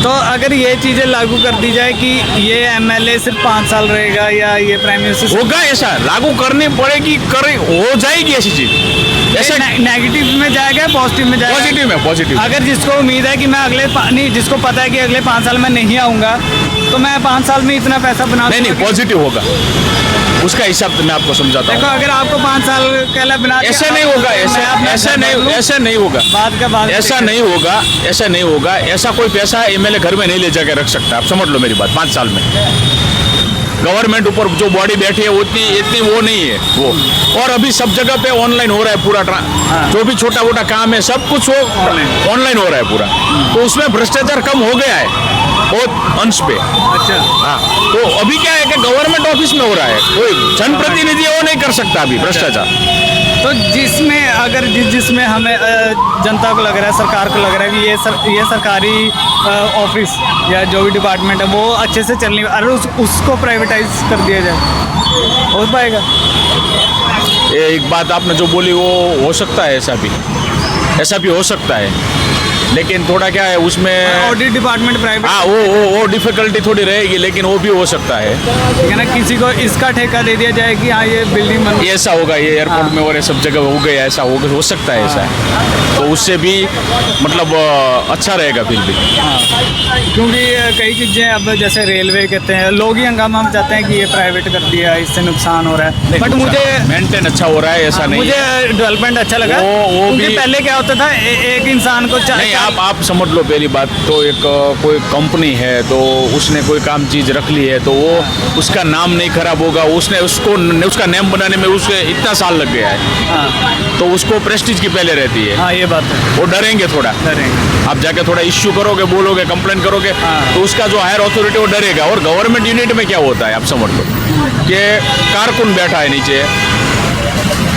तो अगर ये चीजें लागू कर दी जाए कि ये एमएलए सिर्फ 5 साल रहेगा या ये प्राइम मिनिस्टर होगा, ऐसा लागू करनी पड़ेगी, हो जाएगी ऐसी चीज। ऐसे नेगेटिव में जाएगा पॉजिटिव में जाएगा? पॉजिटिव में, पॉजिटिव। अगर जिसको उम्मीद है कि मैं नहीं, जिसको पता है कि अगले 5 साल में नहीं आऊंगा, तो मैं 5 साल में इतना पैसा बना नहीं, पॉजिटिव होगा, उसका हिसाब मैं आपको समझाता हूँ। देखो, अगर आपको 5 साल पहले बना ऐसे नहीं होगा, ऐसा नहीं होगा, ऐसा नहीं होगा, ऐसा नहीं होगा। ऐसा कोई पैसा एमएलए घर में नहीं ले जाके रख सकता, आप समझ लो मेरी बात। 5 साल में गवर्नमेंट ऊपर जो बॉडी बैठी है इतनी वो नहीं है वो। और अभी सब जगह पे ऑनलाइन हो रहा है पूरा, जो भी छोटा मोटा काम है सब कुछ वो ऑनलाइन हो रहा है पूरा। तो उसमें भ्रष्टाचार कम हो गया है बहुत अंश पे। अच्छा, हाँ, तो अभी क्या है कि गवर्नमेंट ऑफिस में हो रहा है, कोई जनप्रतिनिधि वो नहीं कर सकता अभी भ्रष्टाचार। तो जिसमें हमें जनता को लग रहा है, सरकार को लग रहा है कि ये सरकारी ऑफिस या जो भी डिपार्टमेंट है वो अच्छे से चलने, अगर उसको प्राइवेटाइज कर दिया जाए, हो पाएगा? एक बात आपने जो बोली वो हो सकता है, ऐसा भी हो सकता है, लेकिन थोड़ा क्या है उसमें ऑडिट डिपार्टमेंट प्राइवेट, हाँ वो डिफिकल्टी थोड़ी रहेगी, लेकिन वो भी हो सकता है। ठीक है ना, किसी को इसका ठेका दे दिया जाए कि हाँ ये बिल्डिंग बन, ऐसा होगा, ये एयरपोर्ट में और ये सब जगह हो गया, ऐसा हो सकता है ऐसा। तो उससे भी मतलब अच्छा रहेगा फिर भी। क्योंकि कई चीज़ें अब जैसे रेलवे कहते हैं, लोग ही हंगामा में चाहते हैं कि ये प्राइवेट कर दिया, इससे नुकसान हो रहा है। बट मुझे मेंटेन अच्छा हो रहा है, ऐसा नहीं, मुझे डेवलपमेंट अच्छा लगा। वो भी पहले क्या होता था, एक इंसान को नहीं, आप समझ लो पहली बात तो, एक कोई कंपनी है तो उसने कोई काम चीज रख ली है तो वो उसका नाम नहीं खराब होगा, उसका नेम बनाने में उसके इतना साल लग गया है, तो उसको प्रेस्टीज की पहले रहती है। हाँ, ये बात है, वो डरेंगे थोड़ा, आप जाके थोड़ा इश्यू करोगे, बोलोगे, कंप्लेन करोगे, तो उसका जो हायर अथॉरिटी वो डरेगा। और गवर्नमेंट यूनिट में क्या होता है आप समझ लो कि कारकुन बैठा है नीचे,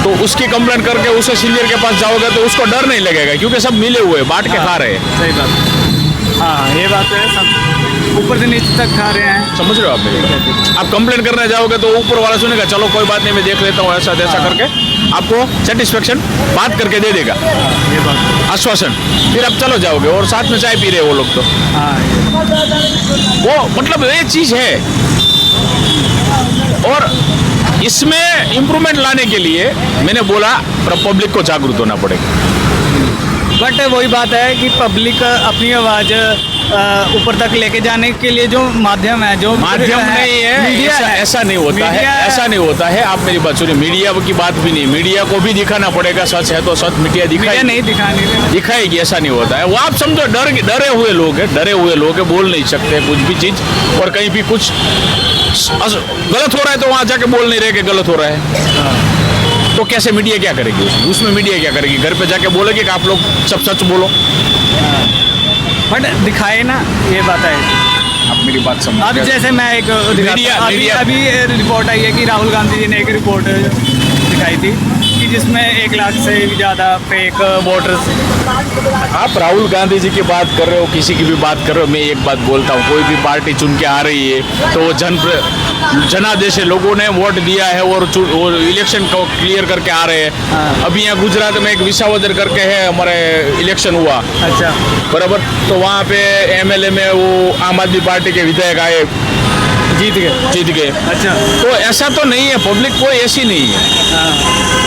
तो उसकी कंप्लेंट करके उसे सीनियर के पास जाओगे तो उसको डर नहीं लगेगा, क्योंकि सब मिले हुए बांट के खा रहे हैं। सही बात, हाँ ये बात है, सब ऊपर से नीचे तक खा रहे हैं, समझ रहे हो आप मेरी? आप कंप्लेंट करने जाओगे तो ऊपर वाला सुनेगा, चलो कोई बात नहीं मैं देख लेता हूँ, ऐसा ऐसा करके आपको सेटिस्फेक्शन बात करके दे देगा, ये बात, आश्वासन, फिर आप चलो जाओगे और साथ में चाय पी रहे वो लोग। तो वो मतलब ये चीज़ है। और इसमें इम्प्रूवमेंट लाने के लिए मैंने बोला पब्लिक को जागरूक होना पड़ेगा। बट वही बात है कि पब्लिक अपनी आवाज़ ऊपर तक लेके जाने के लिए जो माध्यम है, जो माध्यम नहीं है, मीडिया ऐसा नहीं होता है, ऐसा नहीं होता है। आप मेरी बात सुनिए, मीडिया की बात भी नहीं, मीडिया को भी दिखाना पड़ेगा, सच है तो सच मीडिया दिखाएगी, ऐसा नहीं होता है। वो आप समझो डरे हुए लोग हैं, बोल नहीं सकते कुछ भी चीज़, और कहीं भी कुछ गलत हो रहा है तो वहाँ जाके बोल नहीं रहे कि गलत हो रहा है, तो कैसे मीडिया क्या करेगी उसमें मीडिया क्या करेगी? घर पे जाके बोलेगी कि आप लोग सब सच बोलो, बट दिखाए ना, ये बात है। आप मेरी बात समझ। अब जैसे मैं एक अभी रिपोर्ट आई है कि राहुल गांधी जी ने एक रिपोर्ट दिखाई थी कि जिसमें 1 लाख से ज़्यादा फेक वोटर्स। आप राहुल गांधी जी की बात कर रहे हो, किसी की भी बात कर रहे हो, मैं एक बात बोलता हूँ, कोई भी पार्टी चुन के आ रही है तो वो जनादेश है, लोगों ने वोट दिया है और इलेक्शन को क्लियर करके आ रहे हैं। अभी यहाँ गुजरात में एक विसावदर करके है, हमारे इलेक्शन हुआ, अच्छा बराबर, तो वहाँ पे एमएलए में वो आम आदमी पार्टी के विधायक आए, जीत गए। अच्छा, तो ऐसा तो नहीं है, पब्लिक कोई ऐसी नहीं है।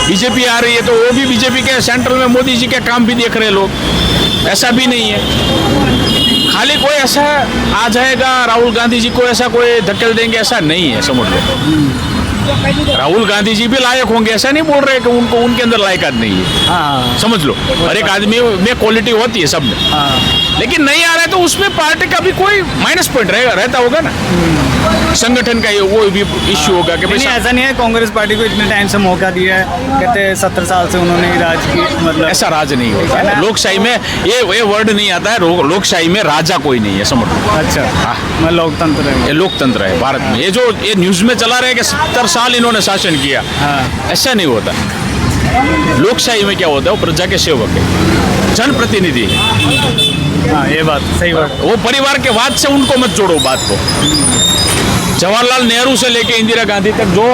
बीजेपी आ रही है तो वो भी बीजेपी के सेंट्रल में मोदी जी के काम भी देख रहे हैं लोग, ऐसा भी नहीं है। खाली कोई ऐसा आ जाएगा राहुल गांधी जी को ऐसा कोई धकेल देंगे, ऐसा नहीं है, समझ लो। राहुल गांधी जी भी लायक होंगे, ऐसा नहीं बोल रहे कि उनके अंदर लायकात नहीं है, हाँ समझ लो। हर एक आदमी में क्वालिटी होती है सब में, लेकिन नहीं आ रहा है तो उसमें पार्टी का भी कोई माइनस पॉइंट रहता होगा ना, संगठन का वो भी इश्यू होगा कि नहीं, ऐसा नहीं है। कांग्रेस पार्टी को इतने टाइम से मौका दिया है, कहते हैं 70 साल से उन्होंने राज की, मतलब ऐसा राज नहीं होता है। लोकशाही में ये वर्ड नहीं आता है, लोकशाही में राजा कोई नहीं है, समझ लो। अच्छा, मैं लोकतंत्र है, ये लोकतंत्र है भारत में। ये जो ये न्यूज में चला रहे हैं कि 70 साल इन्होंने शासन किया, ऐसा नहीं होता। लोकशाही में क्या होता है, वो प्रजा के सेवक है, जनप्रतिनिधि है। हाँ, ये बात सही बात। वो परिवार के वाद से उनको मत जोड़ो बात को। जवाहरलाल नेहरू से लेके इंदिरा गांधी तक जो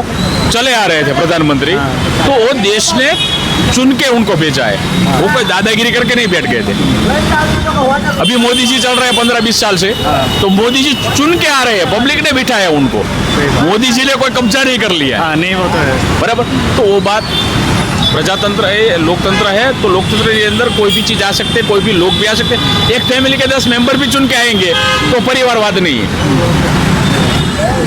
चले आ रहे थे प्रधानमंत्री, तो वो देश ने चुन के उनको भेजा है, वो कोई दादागिरी करके नहीं बैठ गए थे। अभी मोदी जी चल रहे हैं 15-20 साल से, तो मोदी जी चुन के आ रहे हैं, पब्लिक ने बिठाया उनको, मोदी जी ने कोई कब्जा नहीं कर लिया। हाँ नहीं वो तो है। बराबर, तो वो बात प्रजातंत्र है, लोकतंत्र है, तो लोकतंत्र के अंदर कोई भी चीज आ सकते, कोई भी लोग भी आ सकते। एक फैमिली के 10 मेंबर भी चुन के आएंगे तो परिवारवाद नहीं है।